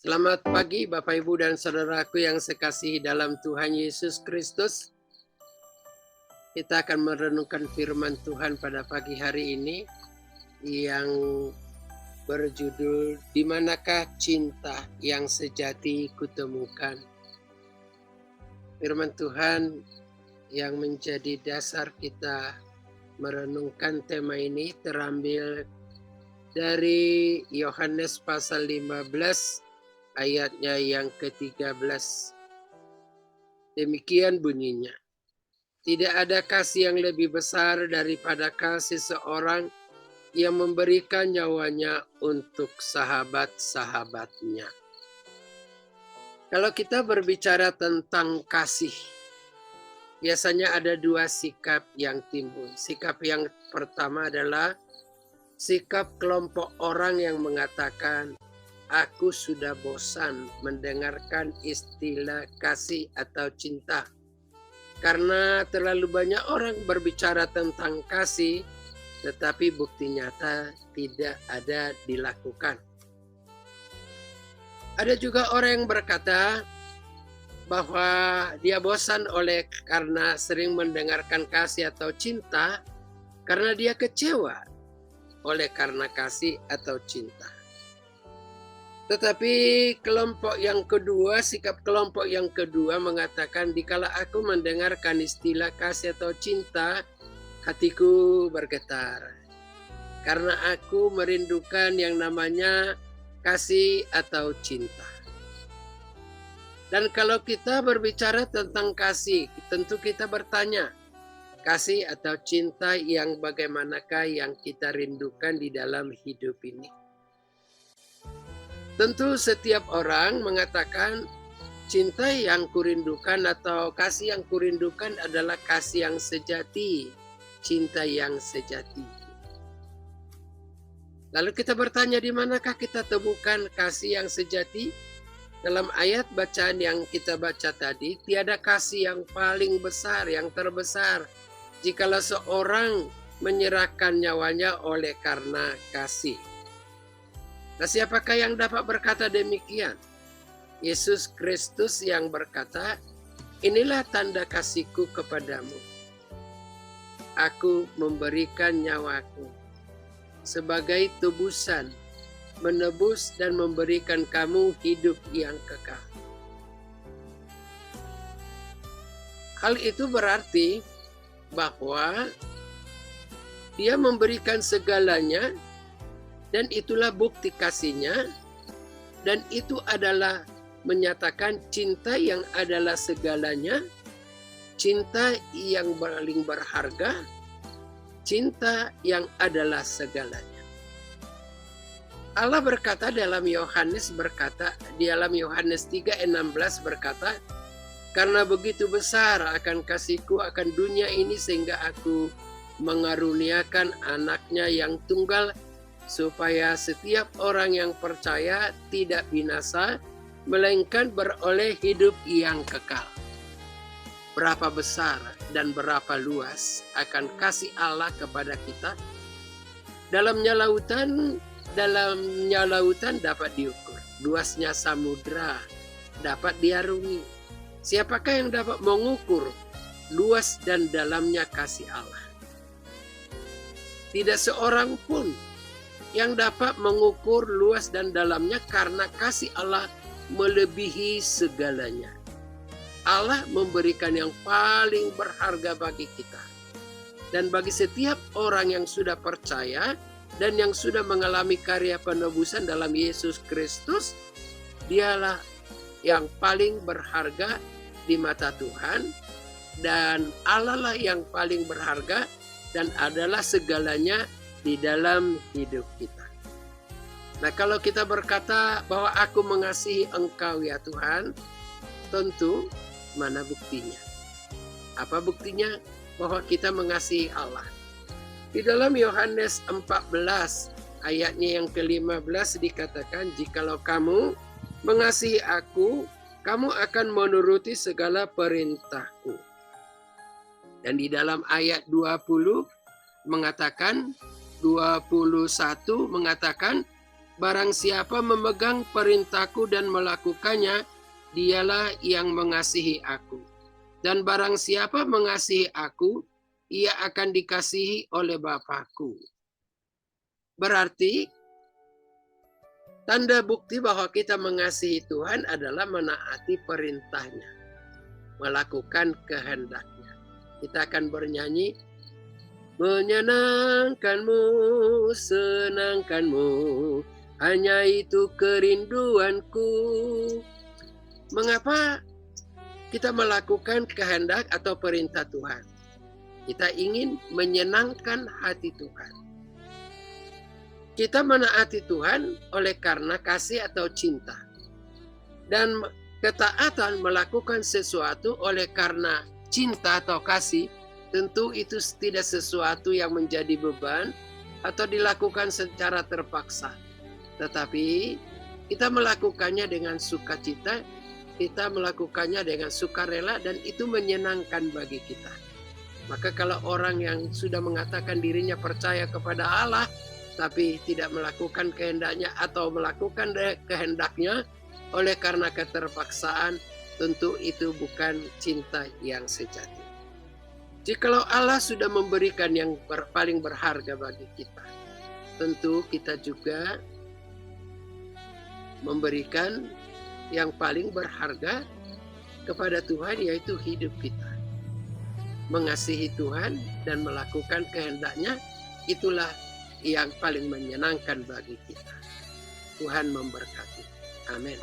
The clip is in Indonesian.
Selamat pagi Bapak Ibu dan Saudaraku yang sekasihi dalam Tuhan Yesus Kristus. Kita akan merenungkan firman Tuhan pada pagi hari ini yang berjudul "Di manakah cinta yang sejati kutemukan?". Firman Tuhan yang menjadi dasar kita merenungkan tema ini terambil dari Yohanes pasal 15 ayatnya yang ke-13. Demikian bunyinya. Tidak ada kasih yang lebih besar daripada kasih seorang yang memberikan nyawanya untuk sahabat-sahabatnya. Kalau kita berbicara tentang kasih, biasanya ada dua sikap yang timbul. Sikap yang pertama adalah sikap kelompok orang yang mengatakan, aku sudah bosan mendengarkan istilah kasih atau cinta. Karena terlalu banyak orang berbicara tentang kasih, tetapi bukti nyata tidak ada dilakukan. Ada juga orang yang berkata bahwa dia bosan karena sering mendengarkan kasih atau cinta, karena dia kecewa karena kasih atau cinta. Tetapi sikap kelompok yang kedua mengatakan, dikala aku mendengarkan istilah kasih atau cinta, hatiku bergetar. Karena aku merindukan yang namanya kasih atau cinta. Dan kalau kita berbicara tentang kasih, tentu kita bertanya, kasih atau cinta yang bagaimanakah yang kita rindukan di dalam hidup ini? Tentu setiap orang mengatakan cinta yang kurindukan atau kasih yang kurindukan adalah kasih yang sejati, cinta yang sejati. Lalu kita bertanya, di manakah kita temukan kasih yang sejati? Dalam ayat bacaan yang kita baca tadi, tiada kasih yang paling besar, yang terbesar, jikalau seorang menyerahkan nyawanya oleh karena kasih. Nah, siapakah yang dapat berkata demikian? Yesus Kristus yang berkata, inilah tanda kasihku kepadamu. Aku memberikan nyawaku sebagai tebusan, menebus dan memberikan kamu hidup yang kekal. Hal itu berarti bahwa dia memberikan segalanya, dan itulah bukti kasihnya, dan itu adalah menyatakan cinta yang adalah segalanya, cinta yang paling berharga, cinta yang adalah segalanya. Allah berkata dalam Yohanes 3:16 berkata, karena begitu besar akan kasihku akan dunia ini sehingga aku mengaruniakan anaknya yang tunggal, supaya setiap orang yang percaya tidak binasa, melainkan beroleh hidup yang kekal. Berapa besar dan berapa luas akan kasih Allah kepada kita? Dalamnya lautan dapat diukur. Luasnya samudra dapat diarungi. Siapakah yang dapat mengukur luas dan dalamnya kasih Allah? Tidak seorang pun yang dapat mengukur luas dan dalamnya, karena kasih Allah melebihi segalanya. Allah memberikan yang paling berharga bagi kita. Dan bagi setiap orang yang sudah percaya dan yang sudah mengalami karya penebusan dalam Yesus Kristus, dialah yang paling berharga di mata Tuhan, dan Allah lah yang paling berharga dan adalah segalanya di dalam hidup kita. Nah, kalau kita berkata bahwa aku mengasihi Engkau ya Tuhan, tentu mana buktinya? Apa buktinya bahwa kita mengasihi Allah? Di dalam Yohanes 14 ayatnya yang ke-15 dikatakan, jikalau kamu mengasihi aku, kamu akan menuruti segala perintahku. Dan di dalam ayat 21 mengatakan, Barang siapa memegang perintahku dan melakukannya, dialah yang mengasihi aku. Dan barang siapa mengasihi aku, ia akan dikasihi oleh Bapa-Ku. Berarti, tanda bukti bahwa kita mengasihi Tuhan adalah menaati perintahnya, melakukan kehendaknya. Kita akan bernyanyi, menyenangkanmu, senangkanmu, hanya itu kerinduanku. Mengapa kita melakukan kehendak atau perintah Tuhan? Kita ingin menyenangkan hati Tuhan. Kita menaati Tuhan oleh karena kasih atau cinta. Dan ketaatan melakukan sesuatu oleh karena cinta atau kasih, tentu itu tidak sesuatu yang menjadi beban atau dilakukan secara terpaksa. Tetapi kita melakukannya dengan sukacita, kita melakukannya dengan sukarela, dan itu menyenangkan bagi kita. Maka kalau orang yang sudah mengatakan dirinya percaya kepada Allah, tapi tidak melakukan kehendaknya atau melakukan kehendaknya oleh karena keterpaksaan, tentu itu bukan cinta yang sejati. Jikalau Allah sudah memberikan yang paling berharga bagi kita, tentu kita juga memberikan yang paling berharga kepada Tuhan, yaitu hidup kita. Mengasihi Tuhan dan melakukan kehendaknya, itulah yang paling menyenangkan bagi kita. Tuhan memberkati. Amin.